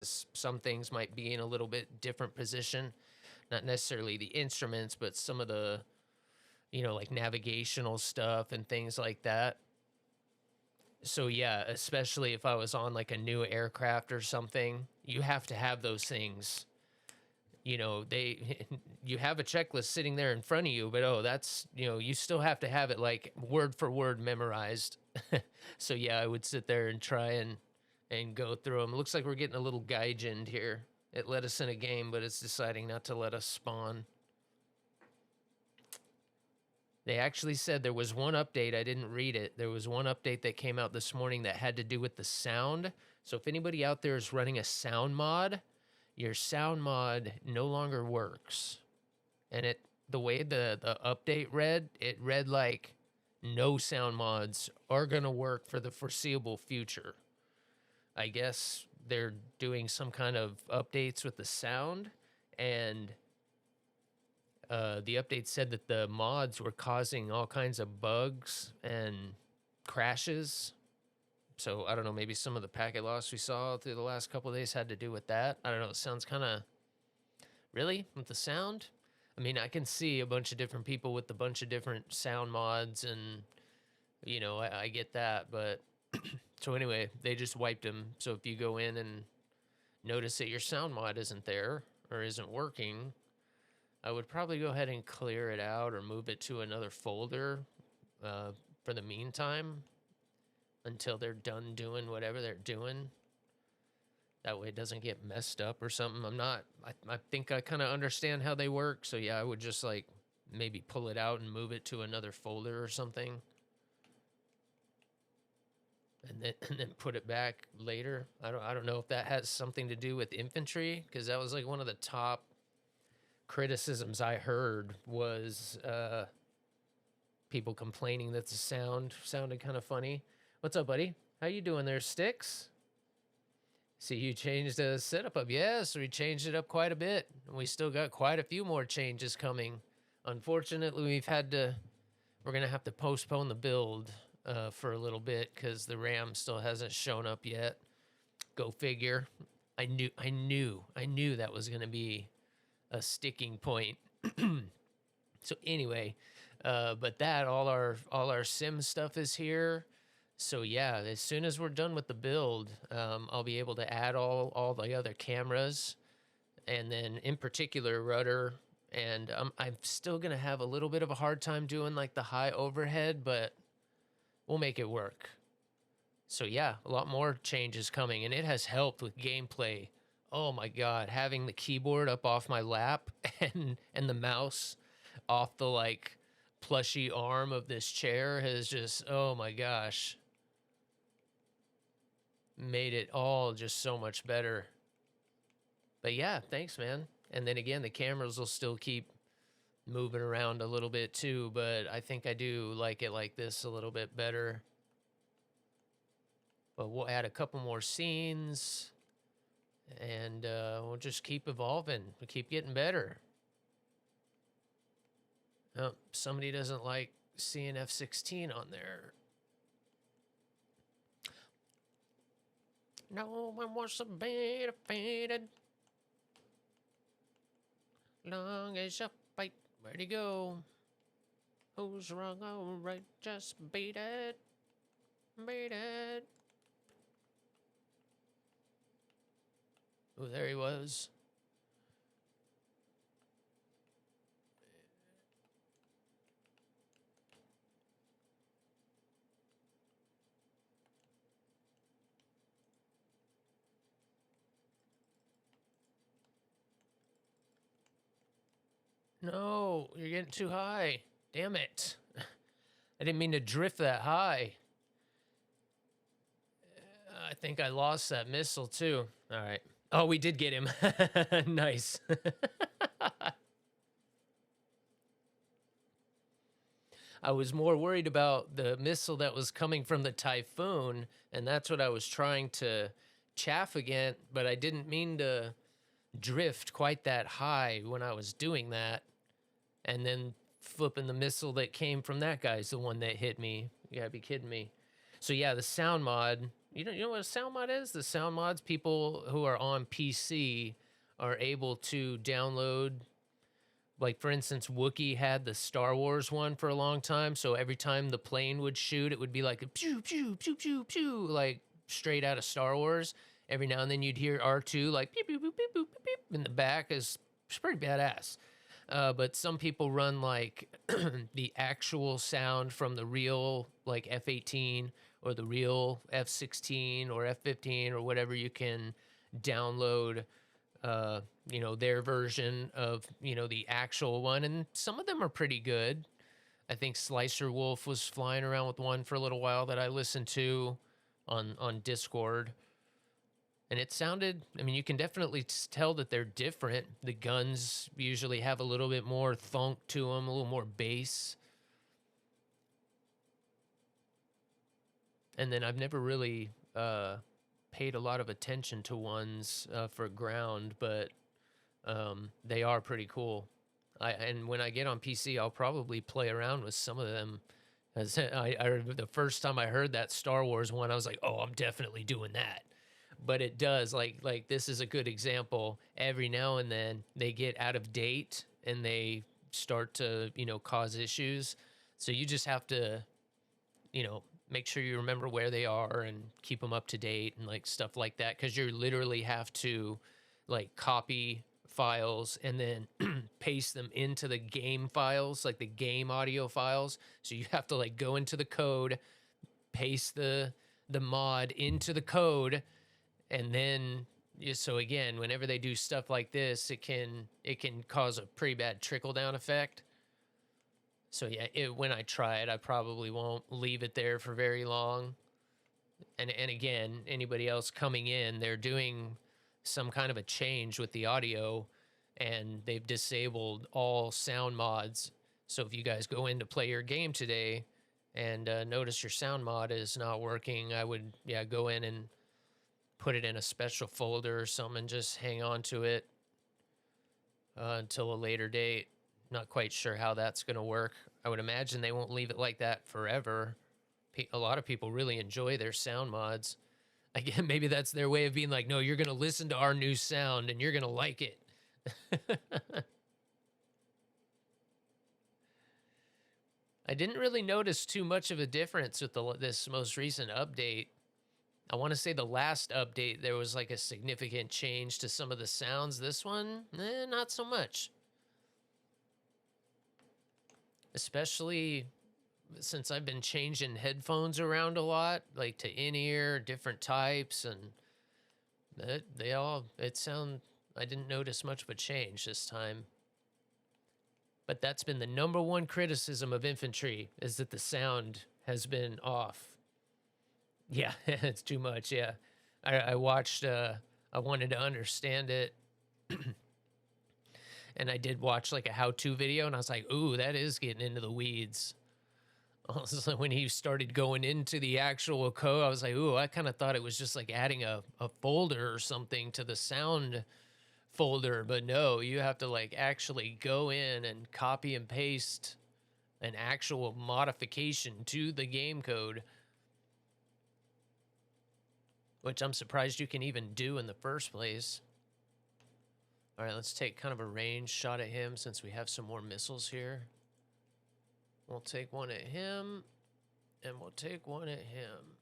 some things might be in a little bit different position, not necessarily the instruments, but some of the, like navigational stuff and things like that. So yeah, especially if I was on like a new aircraft or something, you have to have those things. You have a checklist sitting there in front of you, but that's, you still have to have it like word for word memorized. So yeah, I would sit there and try and go through them. It looks like we're getting a little gaijined here. It let us in a game, but it's deciding not to let us spawn. They actually said there was one update. I didn't read it. There was one update that came out this morning that had to do with the sound. So if anybody out there is running a sound mod, your sound mod no longer works. And the way the update read, it read like no sound mods are going to work for the foreseeable future. I guess they're doing some kind of updates with the sound, and the update said that the mods were causing all kinds of bugs and crashes. So I don't know, maybe some of the packet loss we saw through the last couple of days had to do with that. I don't know. It sounds kind of, really, with the sound? I mean, I can see a bunch of different people with a bunch of different sound mods, and I get that, but so anyway, they just wiped them. So if you go in and notice that your sound mod isn't there or isn't working, I would probably go ahead and clear it out or move it to another folder for the meantime until they're done doing whatever they're doing. That way it doesn't get messed up or something. I think I kind of understand how they work. So yeah, I would just like maybe pull it out and move it to another folder or something. And then put it back later. I don't know if that has something to do with infantry, because that was like one of the top criticisms I heard was people complaining that the sound sounded kind of funny. What's up, buddy? How you doing there, Sticks? See, you changed the setup up. Yes, we changed it up quite a bit. We still got quite a few more changes coming. Unfortunately, we're going to have to postpone the build for a little bit because the RAM still hasn't shown up yet. Go figure. I knew that was going to be a sticking point. So anyway, but all our sim stuff is here. So yeah, as soon as we're done with the build, I'll be able to add all the other cameras, and then in particular rudder. And I'm still gonna have a little bit of a hard time doing like the high overhead, but we'll make it work. So yeah, a lot more changes coming, and it has helped with gameplay. Oh my God, having the keyboard up off my lap and the mouse off the like plushy arm of this chair has just, oh my gosh, made it all just so much better. But yeah, thanks, man. And then again, the cameras will still keep moving around a little bit too, but I think I do like it like this a little bit better. But we'll add a couple more scenes, and we'll just keep evolving. We'll keep getting better. Oh, somebody doesn't like seeing F-16 on there. No one wants to be defeated. Long as you fight, where'd he go? Who's wrong? All right, just beat it. Beat it. Oh, there he was. No, you're getting too high. Damn it. I didn't mean to drift that high. I think I lost that missile too. All right. Oh, we did get him. Nice. I was more worried about the missile that was coming from the Typhoon, and that's what I was trying to chaff against, but I didn't mean to drift quite that high when I was doing that. And then flipping the missile that came from that guy's the one that hit me. You gotta be kidding me. So yeah, the sound mod, You know what a sound mod is? The sound mods, people who are on PC are able to download. Like, for instance, Wookiee had the Star Wars one for a long time. So every time the plane would shoot, it would be like a pew, pew, pew, pew, pew, like straight out of Star Wars. Every now and then you'd hear R2 like pew, pew, pew, pew, pew, pew, pew, in the back. It's pretty badass. But some people run like the actual sound from the real like F-18 or the real F-16 or F-15 or whatever you can download, their version of, the actual one. And some of them are pretty good. I think Slicer Wolf was flying around with one for a little while that I listened to on Discord. And it sounded, I mean, you can definitely tell that they're different. The guns usually have a little bit more thunk to them, a little more bass. And then I've never really paid a lot of attention to ones for ground, but they are pretty cool. And when I get on PC, I'll probably play around with some of them. As the first time I heard that Star Wars one, I was like, oh, I'm definitely doing that. But it does, like this is a good example. Every now and then they get out of date and they start to, cause issues. So you just have to, make sure you remember where they are and keep them up to date and like stuff like that. Cause you literally have to like copy files and then paste them into the game files, like the game audio files. So you have to like go into the code, paste the mod into the code. And then, so again, whenever they do stuff like this, it can cause a pretty bad trickle down effect. So yeah, when I try it, I probably won't leave it there for very long. And again, anybody else coming in, they're doing some kind of a change with the audio, and they've disabled all sound mods. So if you guys go in to play your game today and notice your sound mod is not working, I would go in and put it in a special folder or something and just hang on to it until a later date. Not quite sure how that's going to work. I would imagine they won't leave it like that forever. A lot of people really enjoy their sound mods. Again, maybe that's their way of being like, no, you're going to listen to our new sound and you're going to like it. I didn't really notice too much of a difference with this most recent update. I want to say the last update, there was like a significant change to some of the sounds. This one, not so much. Especially since I've been changing headphones around a lot, like to in-ear, different types, and I didn't notice much of a change this time. But that's been the number one criticism of infantry, is that the sound has been off. Yeah, it's too much, yeah. I watched, I wanted to understand it. And I did watch like a how-to video, and I was like, ooh, that is getting into the weeds. Also, when he started going into the actual code, I was like, ooh, I kind of thought it was just like adding a folder or something to the sound folder. But no, you have to like actually go in and copy and paste an actual modification to the game code, which I'm surprised you can even do in the first place. All right, let's take kind of a range shot at him since we have some more missiles here. We'll take one at him, and we'll take one at him.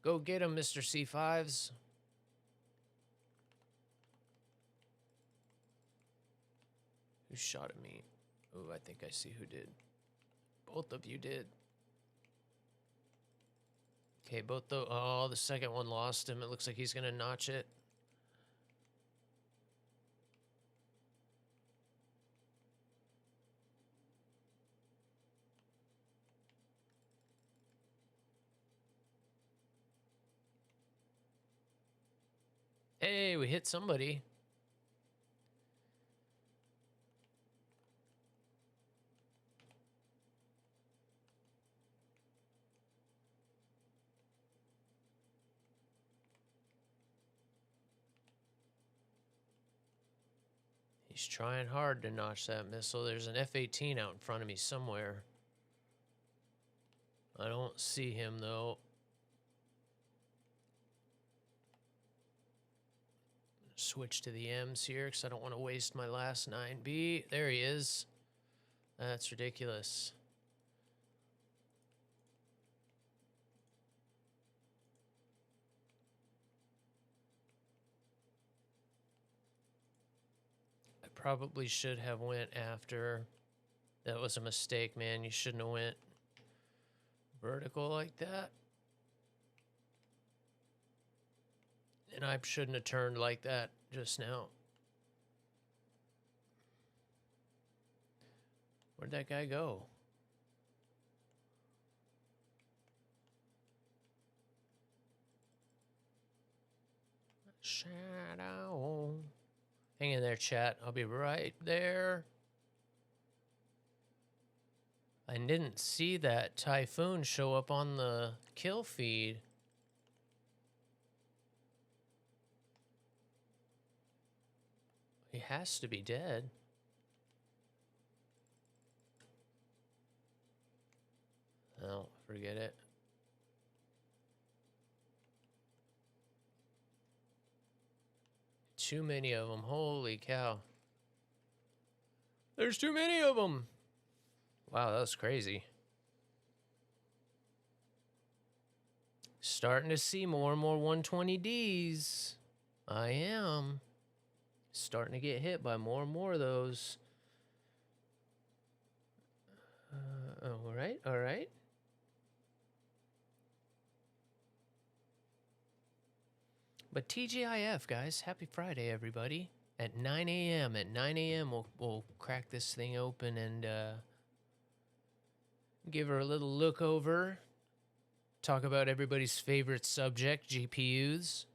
Go get him, Mr. C5s. Who shot at me? Oh, I think I see who did. Both of you did. Okay, oh, the second one lost him. It looks like he's gonna notch it. Hey, we hit somebody. He's trying hard to notch that missile. There's an F-18 out in front of me somewhere. I don't see him, though. Switch to the M's here because I don't want to waste my last 9B. There he is. That's ridiculous. I probably should have went after. That was a mistake, man. You shouldn't have went vertical like that. And I shouldn't have turned like that just now. Where'd that guy go? Shadow. Hang in there, chat. I'll be right there. I didn't see that Typhoon show up on the kill feed. He has to be dead. Oh, forget it. Too many of them. Holy cow. There's too many of them. Wow, that was crazy. Starting to see more and more 120Ds. I am. Starting to get hit by more and more of those. All right, all right. But TGIF, guys, happy Friday, everybody. At 9 a.m. At 9 a.m. we'll crack this thing open and give her a little look over. Talk about everybody's favorite subject, GPUs.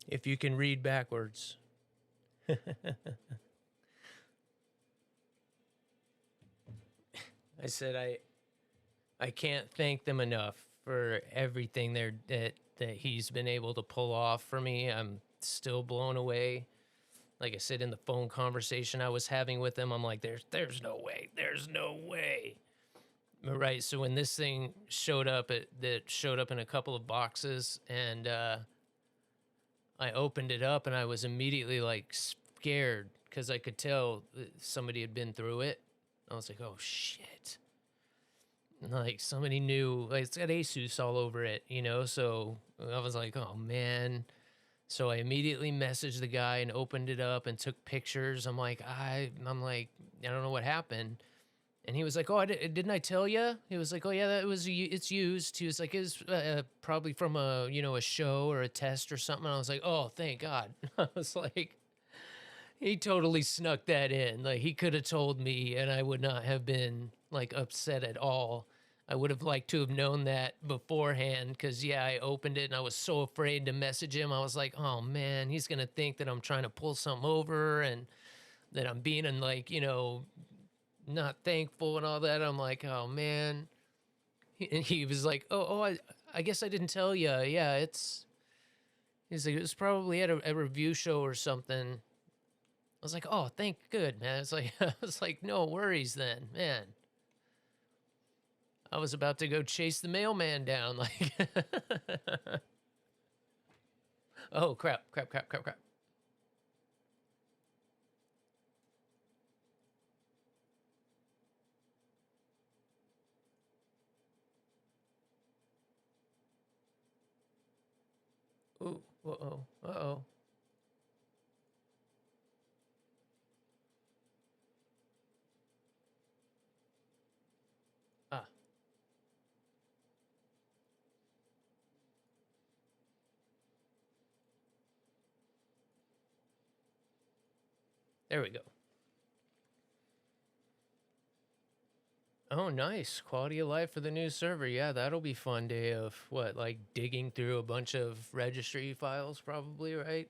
If you can read backwards. I said I can't thank them enough for everything that he's been able to pull off for me. I'm still blown away. Like I said in the phone conversation I was having with him, I'm like, there's no way. There's no way. Right. So when this thing showed up, that showed up in a couple of boxes, and I opened it up and I was immediately like scared because I could tell somebody had been through it. I was like, oh shit. Like somebody knew, like it's got ASUS all over it, you know? So I was like, oh man. So I immediately messaged the guy and opened it up and took pictures. I'm like, I don't know what happened. And he was like, oh, didn't I tell you? He was like, oh yeah, it's used. He was like, it's probably from a show or a test or something. And I was like, oh, thank God. I was like, he totally snuck that in. Like he could have told me and I would not have been like upset at all. I would have liked to have known that beforehand. Cause yeah, I opened it and I was so afraid to message him. I was like, oh man, he's going to think that I'm trying to pull something over and that I'm being not thankful and all that. I'm like, oh man. And he was like, I guess I didn't tell you. Yeah, he's like, it was probably at a review show or something. I was like, oh, thank good, man. It's like, I was like, no worries then, man. I was about to go chase the mailman down. Like, oh, crap. Ooh, uh-oh. Ah. There we go. Oh, nice. Quality of life for the new server. Yeah, that'll be fun day of what, like digging through a bunch of registry files probably, right?